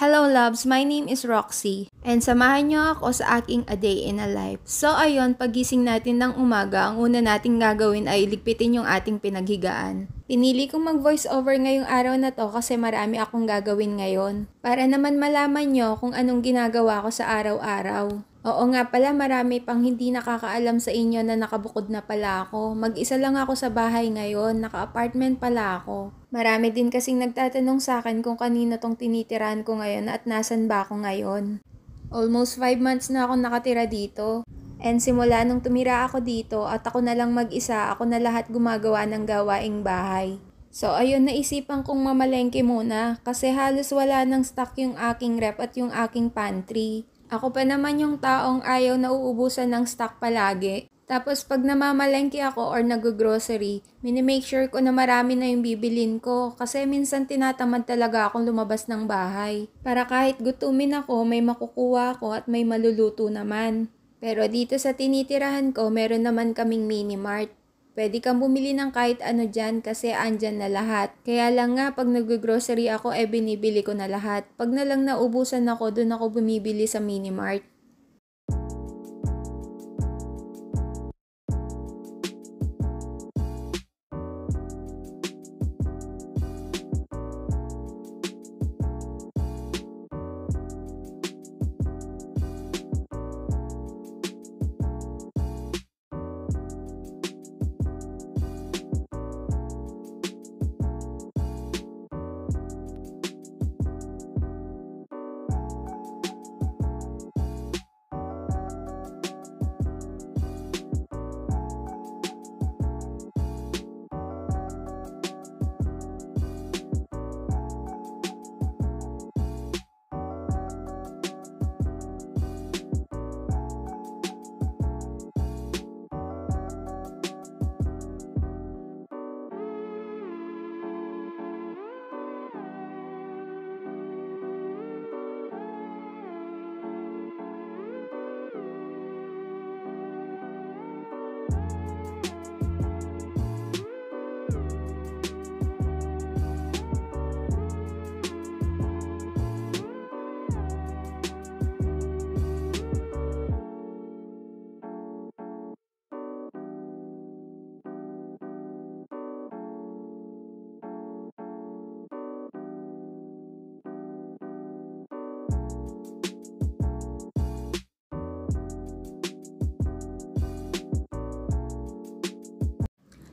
Hello loves, my name is Roxy and samahan niyo ako sa aking A Day in a Life. So ayun, pagising natin ng umaga, ang una nating gagawin ay ligpitin yung ating pinaghigaan. Pinili kong mag voice over ngayong araw na to kasi marami akong gagawin ngayon. Para naman malaman nyo kung anong ginagawa ko sa araw-araw. Oo nga pala, marami pang hindi nakakaalam sa inyo na nakabukod na pala ako. Mag-isa lang ako sa bahay ngayon, naka-apartment pala ako. Marami din kasing nagtatanong sa akin kung kanino tong tinitirahan ko ngayon at nasan ba ako ngayon. Almost 5 months na ako nakatira dito. And simula nung tumira ako dito at ako na lang mag-isa, ako na lahat gumagawa ng gawaing bahay. So ayun, naisipan kong mamalengke muna kasi halos wala nang stock yung aking rep at yung aking pantry. Ako pa naman yung taong ayaw na uubusan ng stock palagi. Tapos pag namamalengke ako or nag-grocery, minimake sure ko na marami na yung bibilin ko kasi minsan tinatamad talaga akong lumabas ng bahay. Para kahit gutumin ako, may makukuha ako at may maluluto naman. Pero dito sa tinitirahan ko, meron naman kaming mini mart. Pwede kang bumili ng kahit ano dyan kasi andyan na lahat. Kaya lang nga pag nag-grocery ako binibili ko na lahat. Pag na lang naubusan ako, dun ako bumibili sa mini mart.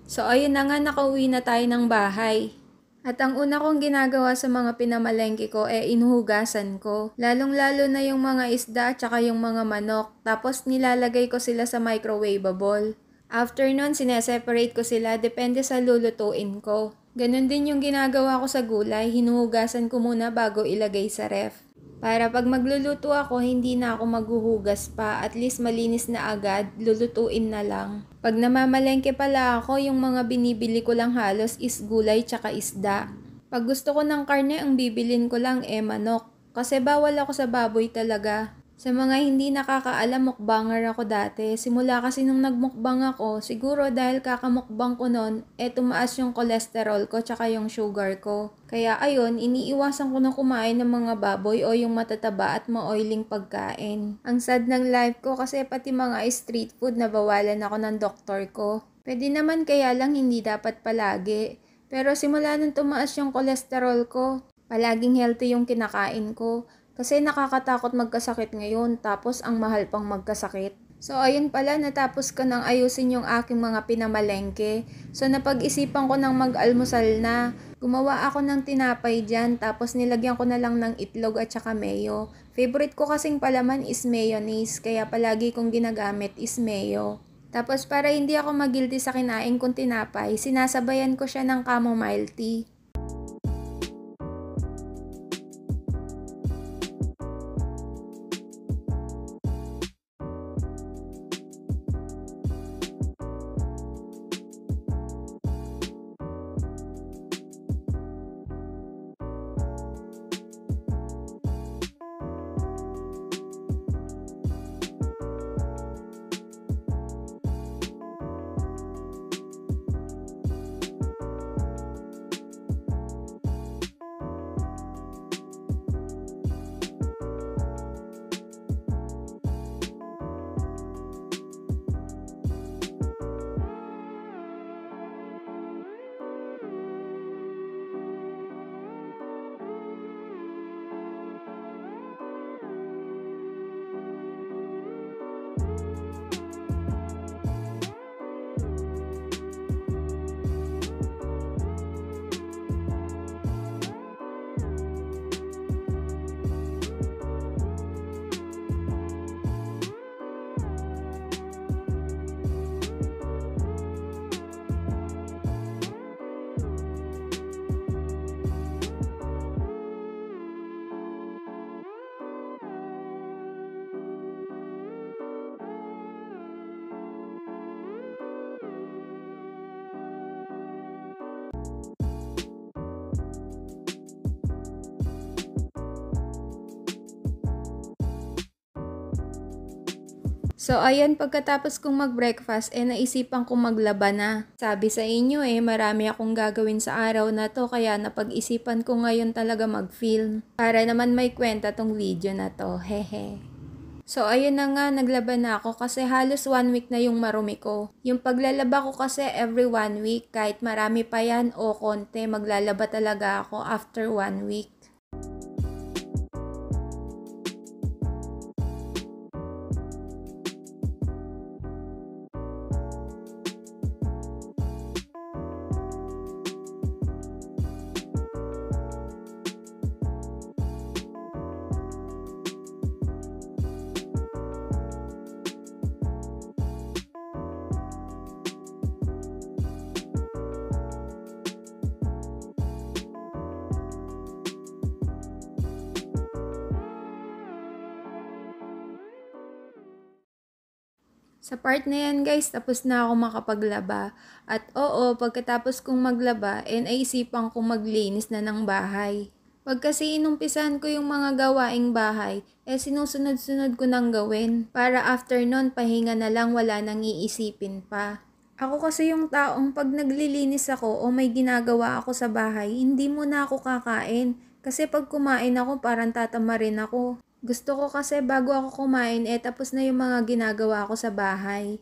So ayun na nga, nakauwi na tayo ng bahay. At ang una kong ginagawa sa mga pinamalengke ko inuhugasan ko. Lalong-lalo na yung mga isda at saka yung mga manok. Tapos nilalagay ko sila sa microwavable. After nun, sineseparate ko sila depende sa lulutuin ko. Ganon din yung ginagawa ko sa gulay, hinuhugasan ko muna bago ilagay sa ref. Para pag magluluto ako, hindi na ako maghuhugas pa. At least malinis na agad, lulutuin na lang. Pag namamalengke pala ako, yung mga binibili ko lang halos is gulay tsaka isda. Pag gusto ko ng karne, ang bibilin ko lang manok. Kasi bawal ako sa baboy talaga. Sa mga hindi nakakaalam, mukbanger ako dati. Simula kasi nung nagmukbang ako, siguro dahil kakamukbang ko nun, tumaas yung cholesterol ko tsaka yung sugar ko. Kaya ayun, iniiwasan ko na kumain ng mga baboy o yung matataba at ma-oiling pagkain. Ang sad ng life ko kasi pati mga street food nabawalan ako ng doktor ko. Pwede naman kaya lang hindi dapat palagi. Pero simula nung tumaas yung cholesterol ko, palaging healthy yung kinakain ko. Kasi nakakatakot magkasakit ngayon, tapos ang mahal pang magkasakit. So ayun pala, natapos ko nang ayusin yung aking mga pinamalengke. So napag-isipan ko nang mag-almusal na. Gumawa ako ng tinapay dyan, tapos nilagyan ko na lang ng itlog at saka mayo. Favorite ko kasing palaman is mayonnaise, kaya palagi kong ginagamit is mayo. Tapos para hindi ako magilty sa kinain kong tinapay, sinasabayan ko siya ng chamomile tea. So ayan, pagkatapos kong mag-breakfast, naisipan kong maglaba na. Sabi sa inyo marami akong gagawin sa araw na to, kaya napag-isipan ko ngayon talaga mag-film. Para naman may kwenta tong video na to, hehe. So ayun na nga, naglaba na ako kasi halos 1 week na yung marumi ko. Yung paglalaba ko kasi every 1 week, kahit marami pa yan o konti, maglalaba talaga ako after 1 week. Sa part na yan guys, tapos na ako makapaglaba. At oo, pagkatapos kong maglaba, naisipan kong maglinis na ng bahay. Pag kasi inumpisan ko yung mga gawaing bahay, sinusunod-sunod ko nang gawin. Para after nun, pahinga na lang, wala nang iisipin pa. Ako kasi yung taong pag naglilinis ako o may ginagawa ako sa bahay, hindi muna ako kakain. Kasi pag kumain ako, parang tatama rin ako. Gusto ko kasi bago ako kumain, tapos na yung mga ginagawa ko sa bahay.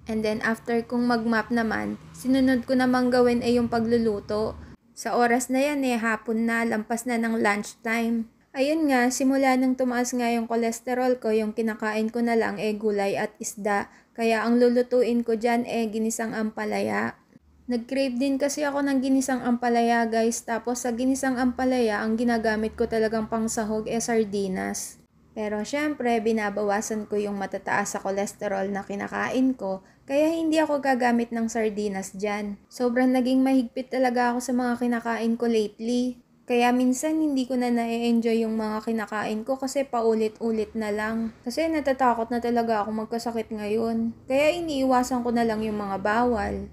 And then after kong mag-map naman, sinunod ko namang gawin yung pagluluto. Sa oras na yan hapon na, lampas na ng lunchtime. Ayun nga, simula nang tumaas nga yung cholesterol ko, yung kinakain ko na lang gulay at isda. Kaya ang lulutuin ko dyan ginisang ampalaya. Nag-crave din kasi ako ng ginisang ampalaya guys, tapos sa ginisang ampalaya ang ginagamit ko talagang pangsahog sardinas. Pero syempre binabawasan ko yung matataas sa cholesterol na kinakain ko, kaya hindi ako gagamit ng sardinas dyan. Sobrang naging mahigpit talaga ako sa mga kinakain ko lately. Kaya minsan hindi ko na na-enjoy yung mga kinakain ko kasi paulit-ulit na lang. Kasi natatakot na talaga ako magkasakit ngayon. Kaya iniiwasan ko na lang yung mga bawal.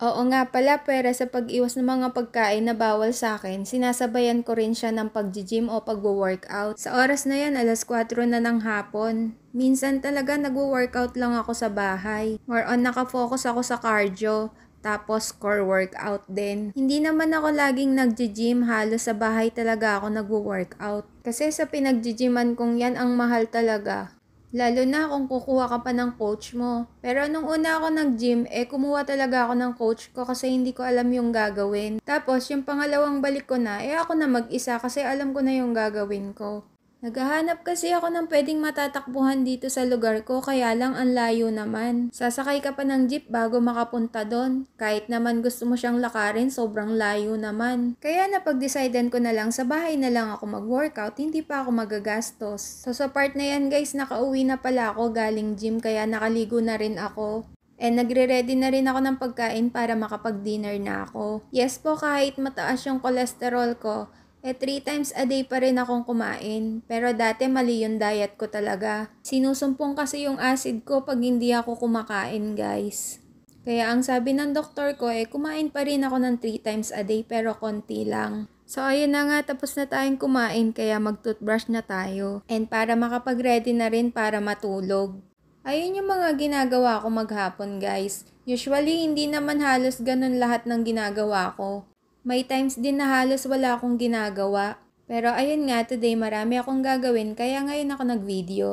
Oo nga pala, pera sa pag-iwas ng mga pagkain na bawal sa akin, sinasabayan ko rin siya ng pag-gym o pag-workout. Sa oras na yan, 4:00 na ng hapon. Minsan talaga nag-workout lang ako sa bahay. More on nakafocus ako sa cardio. Tapos core workout din. Hindi naman ako laging nag-gym, halos sa bahay talaga ako nag-workout. Kasi sa pinag-gyman kong yan, ang mahal talaga. Lalo na kung kukuha ka pa ng coach mo. Pero nung una ako nag-gym, kumuha talaga ako ng coach ko kasi hindi ko alam yung gagawin. Tapos yung pangalawang balik ko na, ako na mag-isa kasi alam ko na yung gagawin ko. Naghahanap kasi ako ng pwedeng matatakbuhan dito sa lugar ko, kaya lang ang layo naman. Sasakay ka pa ng jeep bago makapunta doon. Kahit naman gusto mo siyang lakarin, sobrang layo naman. Kaya napag-decidean ko na lang sa bahay na lang ako mag-workout, hindi pa ako magagastos. So sa part na yan guys, nakauwi na pala ako galing gym kaya nakaligo na rin ako. And nagre-ready na rin ako ng pagkain para makapag-dinner na ako. Yes po, kahit mataas yung cholesterol ko, 3 times a day pa rin akong kumain. Pero dati mali yung diet ko talaga. Sinusumpong kasi yung acid ko pag hindi ako kumakain guys. Kaya ang sabi ng doktor ko kumain pa rin ako ng 3 times a day pero konti lang. So ayun na nga, tapos na tayong kumain kaya mag-toothbrush na tayo. And para makapag-ready na rin para matulog. Ayun yung mga ginagawa ko maghapon guys. Usually hindi naman halos ganun lahat ng ginagawa ko. May times din na halos wala akong ginagawa. Pero ayun nga, today marami akong gagawin kaya ngayon ako nag-video.